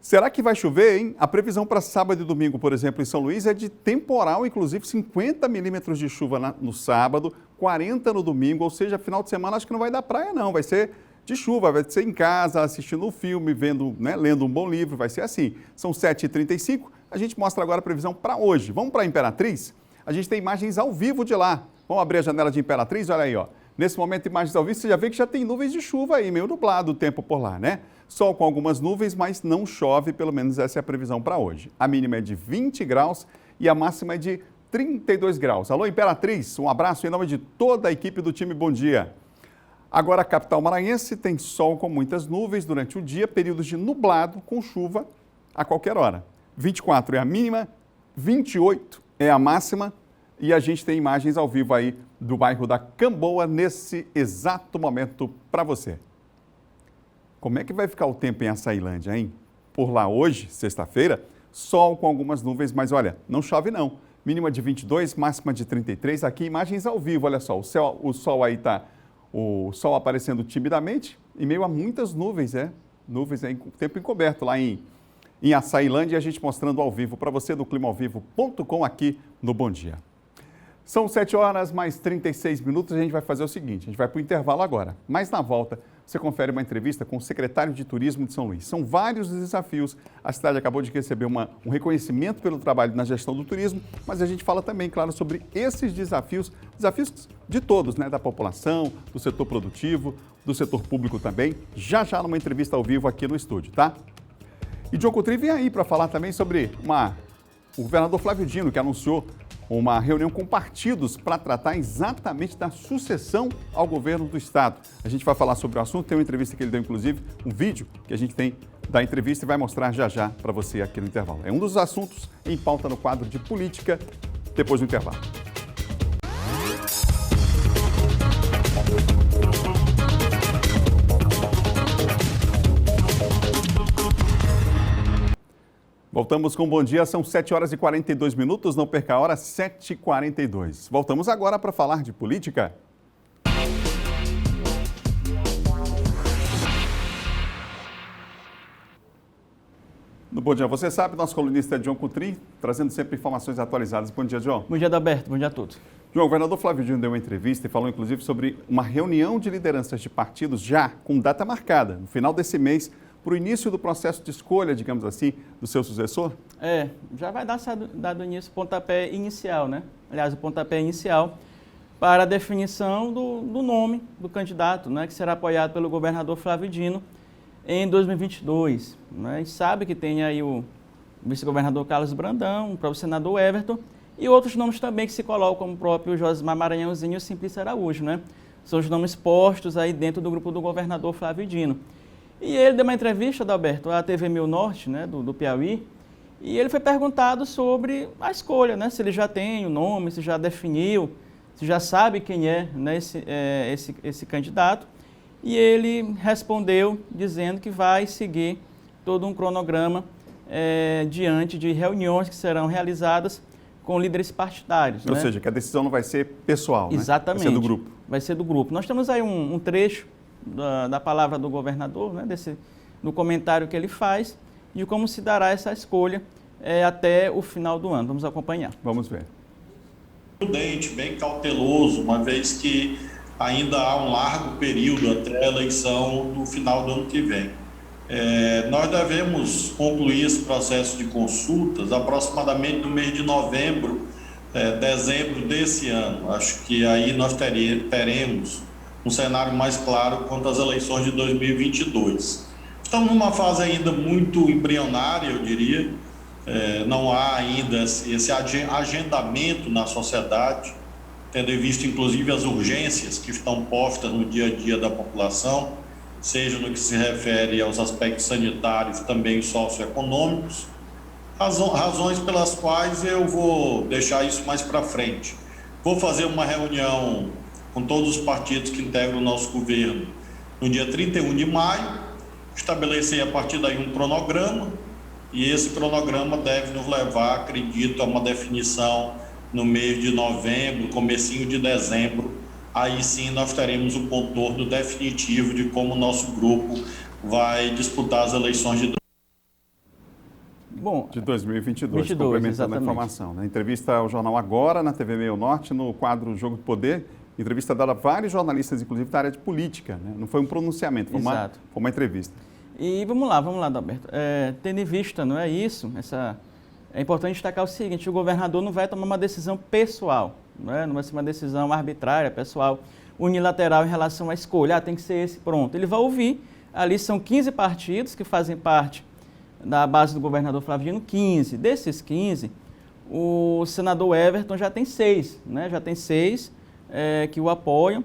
Speaker 1: Será que vai chover, hein? A previsão para sábado e domingo, por exemplo, em São Luís é de temporal, inclusive 50 milímetros de chuva no sábado, 40 no domingo, ou seja, final de semana acho que não vai dar praia não, vai ser de chuva, vai ser em casa, assistindo um filme, vendo, né, lendo um bom livro, vai ser assim. São 7h35, a gente mostra agora a previsão para hoje. Vamos para a Imperatriz? A gente tem imagens ao vivo de lá. Vamos abrir a janela de Imperatriz, olha aí, ó. Nesse momento, imagens ao vivo, você já vê que já tem nuvens de chuva aí, meio nublado o tempo por lá, né? Sol com algumas nuvens, mas não chove, pelo menos essa é a previsão para hoje. A mínima é de 20 graus e a máxima é de 32 graus. Alô, Imperatriz, um abraço em nome de toda a equipe do time Bom Dia. Agora, a capital maranhense tem sol com muitas nuvens durante o dia, períodos de nublado com chuva a qualquer hora. 24 é a mínima, 28 é a máxima e a gente tem imagens ao vivo aí do bairro da Camboa nesse exato momento para você. Como é que vai ficar o tempo em Açailândia, hein? por lá hoje, sexta-feira, sol com algumas nuvens, mas olha, não chove não. Mínima de 22, máxima de 33. Aqui imagens ao vivo, olha só, o sol aí tá, o sol aparecendo timidamente em meio a muitas nuvens, nuvens aí, tempo encoberto lá em Açailândia, e a gente mostrando ao vivo para você do climaovivo.com aqui no Bom Dia. São 7 horas mais 36 minutos, a gente vai fazer o seguinte, a gente vai para o intervalo agora, mas na volta você confere uma entrevista com o secretário de Turismo de São Luís. São vários os desafios, a cidade acabou de receber um reconhecimento pelo trabalho na gestão do turismo, mas a gente fala também, claro, sobre esses desafios de todos, da população, do setor produtivo, do setor público também, já numa entrevista ao vivo aqui no estúdio, tá? E John Coutrin vem aí para falar também sobre o governador Flávio Dino, que anunciou uma reunião com partidos para tratar exatamente da sucessão ao governo do estado. A gente vai falar sobre o assunto, tem uma entrevista que ele deu, inclusive, um vídeo que a gente tem da entrevista e vai mostrar já para você aqui no intervalo. É um dos assuntos em pauta no quadro de política, depois do intervalo. Voltamos com Bom Dia, são 7 horas e 42 minutos, não perca a hora, 7h42. Voltamos agora para falar de política. No Bom Dia, você sabe, nosso colunista John Coutrin, trazendo sempre informações atualizadas. Bom dia, John.
Speaker 14: Bom dia, Adalberto. Bom dia a todos.
Speaker 1: João, o governador Flávio Dino deu uma entrevista e falou, inclusive, sobre uma reunião de lideranças de partidos já com data marcada, no final desse mês, para o início do processo de escolha, digamos assim, do seu sucessor?
Speaker 14: Já vai dado início o pontapé inicial, Aliás, o pontapé inicial para a definição do nome do candidato, que será apoiado pelo governador Flávio Dino em 2022. E sabe que tem aí o vice-governador Carlos Brandão, o próprio senador Everton e outros nomes também que se colocam, como o próprio Josimar Maranhãozinho e o Simplício Araújo, São os nomes postos aí dentro do grupo do governador Flávio Dino. E ele deu uma entrevista, Adalberto, à TV Mil Norte, do Piauí, e ele foi perguntado sobre a escolha, se ele já tem o nome, se já definiu, se já sabe quem é, esse candidato. E ele respondeu dizendo que vai seguir todo um cronograma diante de reuniões que serão realizadas com líderes partidários.
Speaker 1: Ou seja, que a decisão não vai ser pessoal,
Speaker 14: Exatamente.
Speaker 1: Vai ser do grupo.
Speaker 14: Vai ser do grupo. Nós temos aí um trecho da palavra do governador, no comentário que ele faz, de como se dará essa escolha até o final do ano. Vamos acompanhar.
Speaker 1: Vamos ver.
Speaker 15: Prudente, bem cauteloso, uma vez que ainda há um largo período até a eleição do final do ano que vem. Nós devemos concluir esse processo de consultas aproximadamente no mês de novembro, dezembro desse ano. Acho que aí nós teremos um cenário mais claro quanto às eleições de 2022. Estamos numa fase ainda muito embrionária, eu diria. Não há ainda esse agendamento na sociedade, tendo em vista inclusive as urgências que estão postas no dia a dia da população, seja no que se refere aos aspectos sanitários, também socioeconômicos, razões pelas quais eu vou deixar isso mais para frente. Vou fazer uma reunião com todos os partidos que integram o nosso governo no dia 31 de maio, estabelecer a partir daí um cronograma, e esse cronograma deve nos levar, acredito, a uma definição no mês de novembro, comecinho de dezembro. Aí sim nós teremos o contorno definitivo de como o nosso grupo vai disputar as eleições de
Speaker 1: 2022, complementando a informação. Na entrevista ao Jornal Agora, na TV Meio Norte, no quadro Jogo do Poder, entrevista dada a vários jornalistas, inclusive da área de política. Não foi um pronunciamento, foi uma entrevista.
Speaker 14: E vamos lá, Adalberto. Tendo em vista, não é isso, é importante destacar o seguinte: o governador não vai tomar uma decisão pessoal, não vai ser uma decisão arbitrária, pessoal, unilateral em relação à escolha. Tem que ser esse, pronto. Ele vai ouvir, ali são 15 partidos que fazem parte da base do governador Flávio Dino, 15. Desses 15, o senador Everton já tem 6, já tem 6 que o apoiam,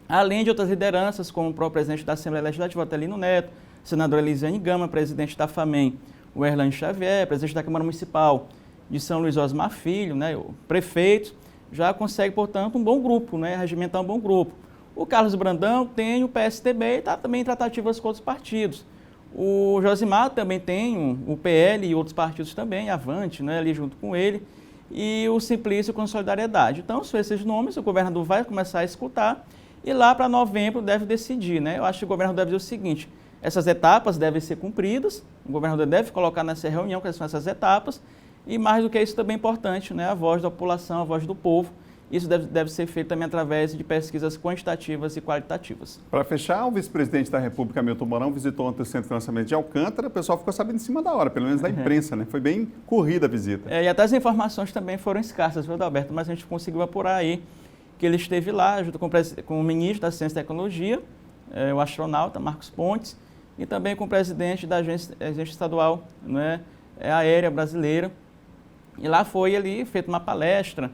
Speaker 14: além de outras lideranças, como o próprio presidente da Assembleia Legislativa, Otelino Neto, senador Elisiane Gama, presidente da FAMEM, o Erlane Xavier, presidente da Câmara Municipal de São Luís, Osmar Filho, o prefeito, já consegue, portanto, um bom grupo, regimentar um bom grupo. O Carlos Brandão tem o PSDB e está também em tratativas com outros partidos. O Josimar também tem o PL e outros partidos também, Avante, né, ali junto com ele, e o Simplício com Solidariedade. Então, são esses nomes, o governador vai começar a escutar e lá para novembro deve decidir, né? Eu acho que o governador deve dizer o seguinte: essas etapas devem ser cumpridas, o governador deve colocar nessa reunião quais são essas etapas, e mais do que isso também é importante, né, a voz da população, a voz do povo. Isso deve ser feito também através de pesquisas quantitativas e qualitativas.
Speaker 1: Para fechar, o vice-presidente da República, Hamilton Mourão, visitou ontem o Centro de Lançamento de Alcântara. O pessoal ficou sabendo em cima da hora, pelo menos da imprensa, né? Foi bem corrida a visita.
Speaker 14: E até as informações também foram escassas, viu, Adalberto? Mas a gente conseguiu apurar aí que ele esteve lá, junto com o ministro da Ciência e Tecnologia, o astronauta Marcos Pontes, e também com o presidente da agência estadual, né, aérea brasileira. E lá foi ali feita uma palestra.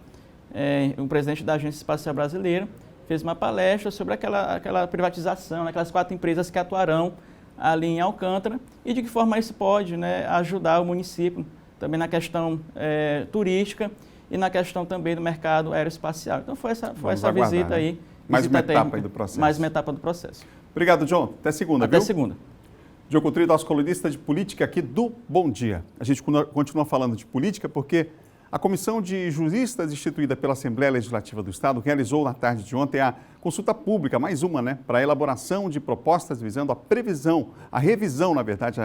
Speaker 14: O presidente da Agência Espacial Brasileira fez uma palestra sobre aquela privatização, aquelas 4 empresas que atuarão ali em Alcântara e de que forma isso pode, né, ajudar o município também na questão turística e na questão também do mercado aeroespacial. Então foi essa visita aí.
Speaker 1: Mais uma etapa aí do processo.
Speaker 14: Mais uma etapa do processo.
Speaker 1: Obrigado, John. Até segunda,
Speaker 14: viu? Até segunda.
Speaker 1: John Coutrinho, nosso colunista de política aqui do Bom Dia. A gente continua falando de política porque a Comissão de Juristas instituída pela Assembleia Legislativa do Estado realizou na tarde de ontem a consulta pública, mais uma, né, para a elaboração de propostas visando a revisão, na verdade,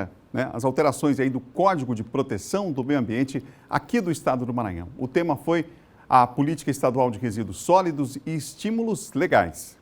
Speaker 1: as alterações aí do Código de Proteção do Meio Ambiente aqui do Estado do Maranhão. O tema foi a Política Estadual de Resíduos Sólidos e Estímulos Legais.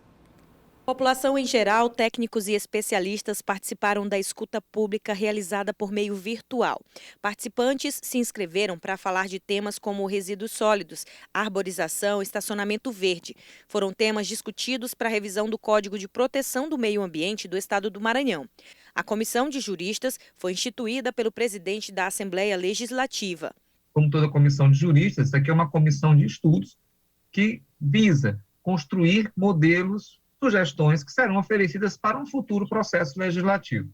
Speaker 9: População em geral, técnicos e especialistas participaram da escuta pública realizada por meio virtual. Participantes se inscreveram para falar de temas como resíduos sólidos, arborização, estacionamento verde. Foram temas discutidos para a revisão do Código de Proteção do Meio Ambiente do Estado do Maranhão. A Comissão de Juristas foi instituída pelo presidente da Assembleia Legislativa.
Speaker 16: Como toda comissão de juristas, essa aqui é uma comissão de estudos que visa construir modelos, sugestões que serão oferecidas para um futuro processo legislativo.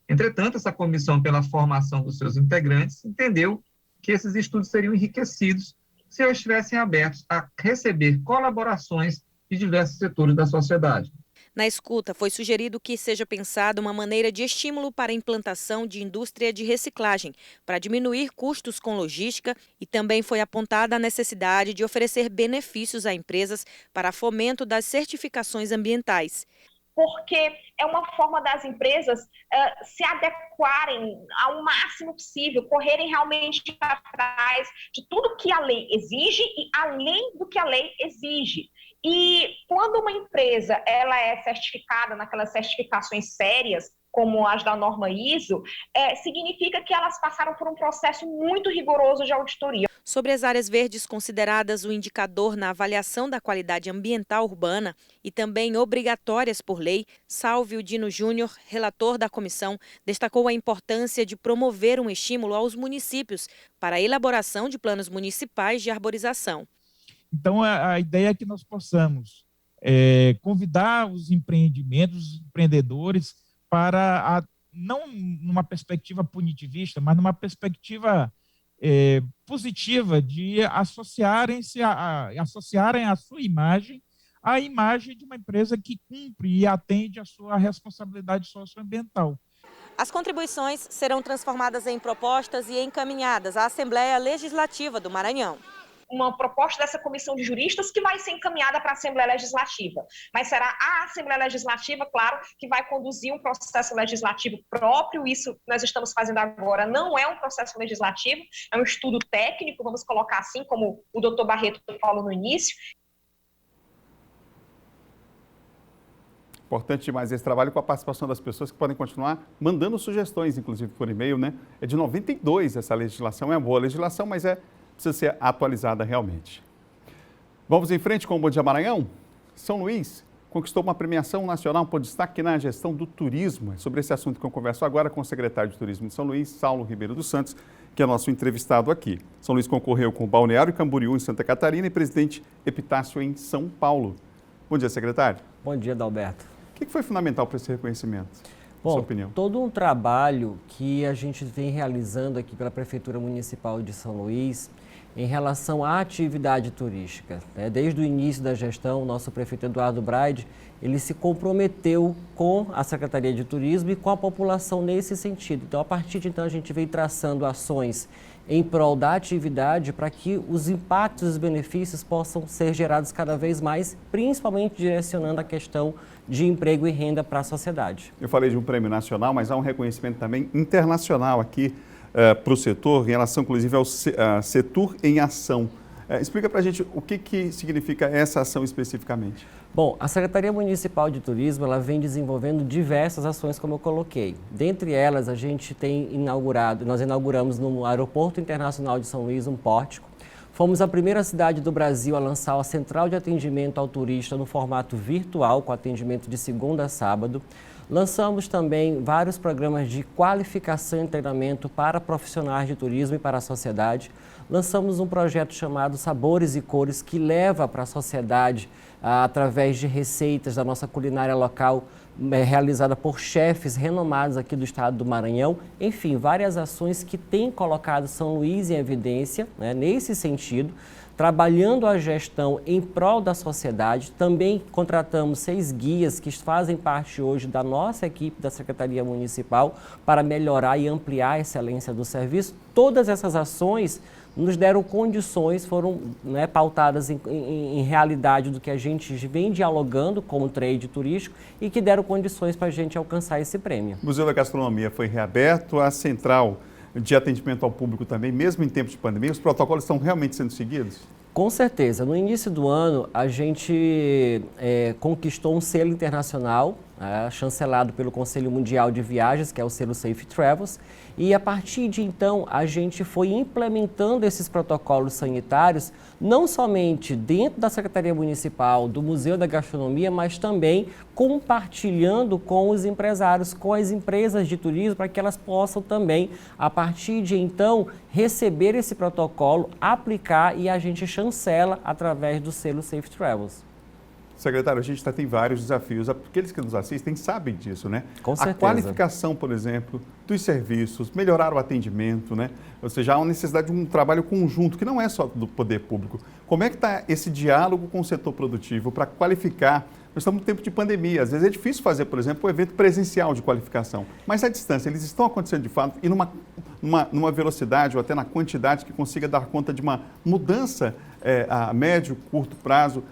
Speaker 16: Entretanto, essa comissão, pela formação dos seus integrantes, entendeu que esses estudos seriam enriquecidos se eles estivessem abertos a receber colaborações de diversos setores da sociedade.
Speaker 9: Na escuta, foi sugerido que seja pensada uma maneira de estímulo para a implantação de indústria de reciclagem, para diminuir custos com logística, e também foi apontada a necessidade de oferecer benefícios a empresas para fomento das certificações ambientais.
Speaker 17: Porque é uma forma das empresas se adequarem ao máximo possível, correrem realmente atrás de tudo que a lei exige e além do que a lei exige. E quando uma empresa ela é certificada naquelas certificações sérias, como as da norma ISO, significa que elas passaram por um processo muito rigoroso de auditoria.
Speaker 9: Sobre as áreas verdes consideradas o indicador na avaliação da qualidade ambiental urbana e também obrigatórias por lei, Sálvio Dino Júnior, relator da comissão, destacou a importância de promover um estímulo aos municípios para a elaboração de planos municipais de arborização.
Speaker 18: Então, a ideia é que nós possamos convidar os empreendimentos, os empreendedores, para, não numa perspectiva punitivista, mas numa perspectiva positiva de associarem a sua imagem à imagem de uma empresa que cumpre e atende à sua responsabilidade socioambiental.
Speaker 9: As contribuições serão transformadas em propostas e encaminhadas à Assembleia Legislativa do Maranhão.
Speaker 17: Uma proposta dessa comissão de juristas que vai ser encaminhada para a Assembleia Legislativa. Mas será a Assembleia Legislativa, claro, que vai conduzir um processo legislativo próprio. Isso que nós estamos fazendo agora não é um processo legislativo, é um estudo técnico, vamos colocar assim, como o doutor Barreto falou no início.
Speaker 1: Importante demais esse trabalho com a participação das pessoas que podem continuar mandando sugestões, inclusive por e-mail, né? É de 92 essa legislação, é uma boa legislação, mas precisa ser atualizada realmente. Vamos em frente com o Bom Dia Maranhão? São Luís conquistou uma premiação nacional por destaque na gestão do turismo. É sobre esse assunto que eu converso agora com o secretário de Turismo de São Luís, Saulo Ribeiro dos Santos, que é nosso entrevistado aqui. São Luís concorreu com o Balneário Camboriú em Santa Catarina e Presidente Epitácio em São Paulo. Bom dia, secretário.
Speaker 19: Bom dia, Adalberto.
Speaker 1: O que foi fundamental para esse reconhecimento?
Speaker 19: Bom,
Speaker 1: sua opinião?
Speaker 19: Todo um trabalho que a gente vem realizando aqui pela Prefeitura Municipal de São Luís, em relação à atividade turística. Desde o início da gestão, o nosso prefeito Eduardo Braide, ele se comprometeu com a Secretaria de Turismo e com a população nesse sentido. Então, a partir de então, a gente veio traçando ações em prol da atividade para que os impactos e os benefícios possam ser gerados cada vez mais, principalmente direcionando a questão de emprego e renda para a sociedade.
Speaker 1: Eu falei de um prêmio nacional, mas há um reconhecimento também internacional aqui para o setor, em relação inclusive ao Setor em Ação. Explica para a gente o que significa essa ação especificamente.
Speaker 19: Bom, a Secretaria Municipal de Turismo ela vem desenvolvendo diversas ações, como eu coloquei. Dentre elas, a gente tem nós inauguramos no Aeroporto Internacional de São Luís um pórtico. Fomos a primeira cidade do Brasil a lançar a central de atendimento ao turista no formato virtual, com atendimento de segunda a sábado. Lançamos também vários programas de qualificação e treinamento para profissionais de turismo e para a sociedade. Lançamos um projeto chamado Sabores e Cores, que leva para a sociedade, através de receitas da nossa culinária local, realizada por chefes renomados aqui do estado do Maranhão. Enfim, várias ações que têm colocado São Luís em evidência, nesse sentido, trabalhando a gestão em prol da sociedade. Também contratamos 6 guias que fazem parte hoje da nossa equipe da Secretaria Municipal para melhorar e ampliar a excelência do serviço. Todas essas ações nos deram condições, foram pautadas em realidade do que a gente vem dialogando com o trade turístico e que deram condições para a gente alcançar esse prêmio.
Speaker 1: O Museu da Gastronomia foi reaberto, a central de atendimento ao público também, mesmo em tempos de pandemia, os protocolos estão realmente sendo seguidos?
Speaker 19: Com certeza. No início do ano, a gente conquistou um selo internacional, chancelado pelo Conselho Mundial de Viagens, que é o selo Safe Travels, e a partir de então, a gente foi implementando esses protocolos sanitários, não somente dentro da Secretaria Municipal, do Museu da Gastronomia, mas também compartilhando com os empresários, com as empresas de turismo, para que elas possam também, a partir de então, receber esse protocolo, aplicar e a gente chancela através do selo Safe Travels.
Speaker 1: Secretário, a gente tem vários desafios. Aqueles que nos assistem sabem disso, né?
Speaker 19: Com certeza.
Speaker 1: A qualificação, por exemplo, dos serviços, melhorar o atendimento, né? Ou seja, há uma necessidade de um trabalho conjunto, que não é só do poder público. Como é que está esse diálogo com o setor produtivo para qualificar? Nós estamos no tempo de pandemia. Às vezes é difícil fazer, por exemplo, um evento presencial de qualificação. Mas à distância, eles estão acontecendo de fato e numa velocidade ou até na quantidade que consiga dar conta de uma mudança a médio, curto prazo,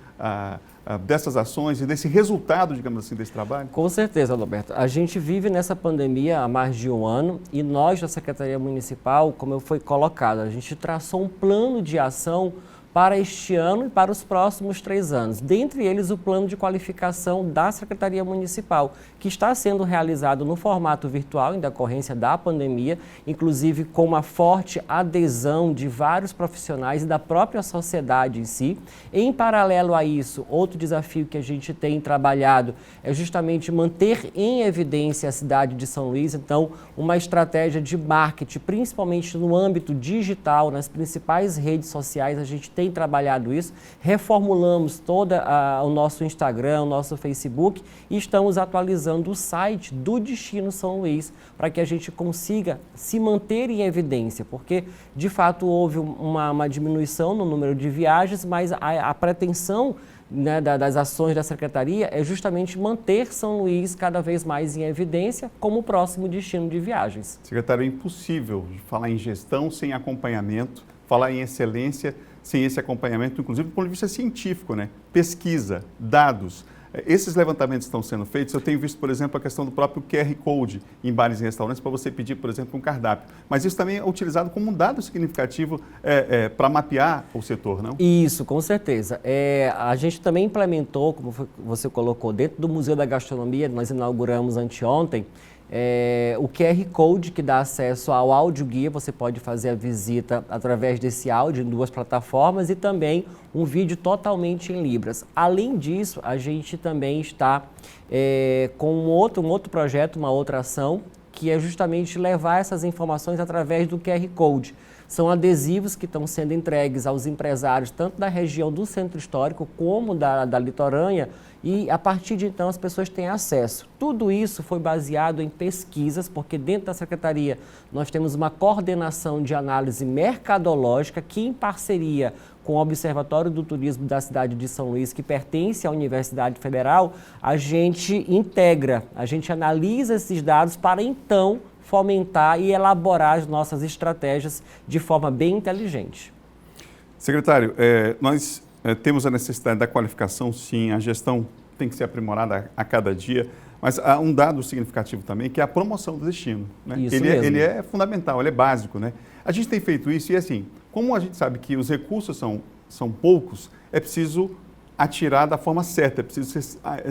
Speaker 1: dessas ações e desse resultado, digamos assim, desse trabalho?
Speaker 19: Com certeza, Roberto. A gente vive nessa pandemia há mais de um ano e nós, da Secretaria Municipal, como foi colocado, a gente traçou um plano de ação para este ano e para os próximos 3 anos. Dentre eles, o plano de qualificação da Secretaria Municipal, que está sendo realizado no formato virtual, em decorrência da pandemia, inclusive com uma forte adesão de vários profissionais e da própria sociedade em si. Em paralelo a isso, outro desafio que a gente tem trabalhado é justamente manter em evidência a cidade de São Luís. Então, uma estratégia de marketing, principalmente no âmbito digital, nas principais redes sociais, a gente tem trabalhado isso, reformulamos todo o nosso Instagram, o nosso Facebook e estamos atualizando o site do Destino São Luís para que a gente consiga se manter em evidência, porque de fato houve uma diminuição no número de viagens, mas a pretensão das ações da Secretaria é justamente manter São Luís cada vez mais em evidência como o próximo destino de viagens.
Speaker 1: Secretário, é impossível falar em gestão sem acompanhamento, falar em excelência sem esse acompanhamento, inclusive do ponto de vista científico, né? Pesquisa, dados. Esses levantamentos estão sendo feitos. Eu tenho visto, por exemplo, a questão do próprio QR Code em bares e restaurantes para você pedir, por exemplo, um cardápio. Mas isso também é utilizado como um dado significativo para mapear o setor, não?
Speaker 19: Isso, com certeza. A gente também implementou, como você colocou, dentro do Museu da Gastronomia, nós inauguramos anteontem, o QR Code que dá acesso ao áudio guia. Você pode fazer a visita através desse áudio em 2 plataformas e também um vídeo totalmente em Libras. Além disso, a gente também está com um outro projeto, uma outra ação, que é justamente levar essas informações através do QR Code. São adesivos que estão sendo entregues aos empresários, tanto da região do Centro Histórico como da litorânea, e a partir de então as pessoas têm acesso. Tudo isso foi baseado em pesquisas, porque dentro da Secretaria nós temos uma coordenação de análise mercadológica que, em parceria com o Observatório do Turismo da cidade de São Luís, que pertence à Universidade Federal, a gente integra, a gente analisa esses dados para então fomentar e elaborar as nossas estratégias de forma bem inteligente.
Speaker 1: Secretário, nós temos a necessidade da qualificação, sim, a gestão tem que ser aprimorada a cada dia, mas há um dado significativo também, que é a promoção do destino. Né? Ele é fundamental, ele é básico. Né? A gente tem feito isso e, assim, como a gente sabe que os recursos são poucos, é preciso atirar da forma certa, é preciso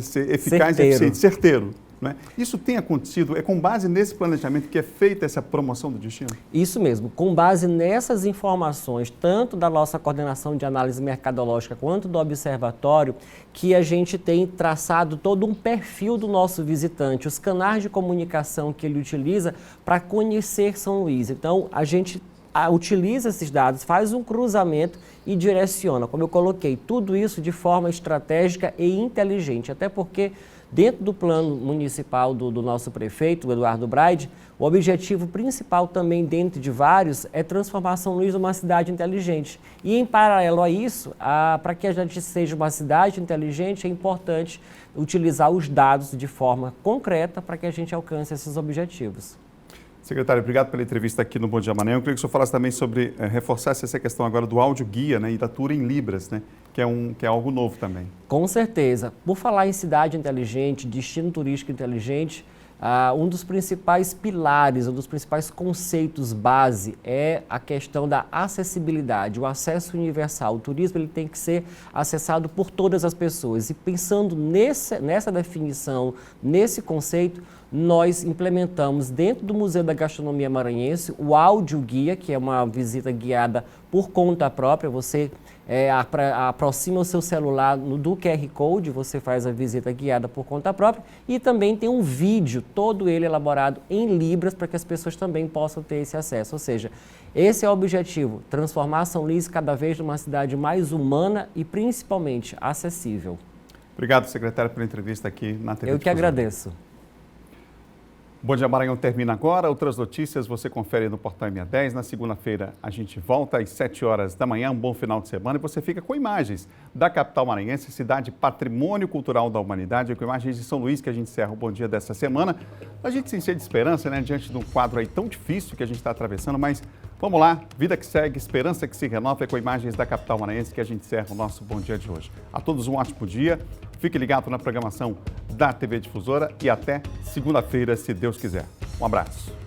Speaker 1: ser eficaz, eficiente, certeiro. Né? Isso tem acontecido? É com base nesse planejamento que é feita essa promoção do destino?
Speaker 19: Isso mesmo. Com base nessas informações, tanto da nossa coordenação de análise mercadológica quanto do observatório, que a gente tem traçado todo um perfil do nosso visitante, os canais de comunicação que ele utiliza para conhecer São Luís. Então, a gente utiliza esses dados, faz um cruzamento e direciona, como eu coloquei, tudo isso de forma estratégica e inteligente, até porque dentro do plano municipal do nosso prefeito, o Eduardo Braide, o objetivo principal também, dentro de vários, é transformar São Luís numa cidade inteligente. E em paralelo a isso, para que a gente seja uma cidade inteligente, é importante utilizar os dados de forma concreta para que a gente alcance esses objetivos.
Speaker 1: Secretário, obrigado pela entrevista aqui no Bom Dia Amanhã. Eu queria que o senhor falasse também sobre, reforçasse essa questão agora do áudio guia, né, e da tour em Libras, né, que é algo novo também.
Speaker 19: Com certeza. Por falar em cidade inteligente, destino turístico inteligente, um dos principais pilares, um dos principais conceitos base é a questão da acessibilidade, o acesso universal. O turismo ele tem que ser acessado por todas as pessoas. E pensando nessa definição, nesse conceito, nós implementamos dentro do Museu da Gastronomia Maranhense o áudio guia, que é uma visita guiada por conta própria. Você aproxima o seu celular do QR Code, você faz a visita guiada por conta própria, e também tem um vídeo, todo ele elaborado em Libras, para que as pessoas também possam ter esse acesso. Ou seja, esse é o objetivo, transformar São Luís cada vez numa cidade mais humana e principalmente acessível.
Speaker 1: Obrigado, secretário, pela entrevista aqui na TV.
Speaker 19: Eu que agradeço.
Speaker 1: Bom Dia Maranhão termina agora. Outras notícias você confere no Portal MA10. Na segunda-feira a gente volta às 7 horas da manhã. Um bom final de semana e você fica com imagens da capital maranhense, cidade patrimônio cultural da humanidade, com imagens de São Luís, que a gente encerra o Bom Dia dessa semana. A gente se enche de esperança, né, diante de um quadro aí tão difícil que a gente está atravessando, mas vamos lá, vida que segue, esperança que se renova, é com imagens da capital maranhense que a gente encerra o nosso Bom Dia de hoje. A todos um ótimo dia. Fique ligado na programação da TV Difusora e até segunda-feira, se Deus quiser. Um abraço.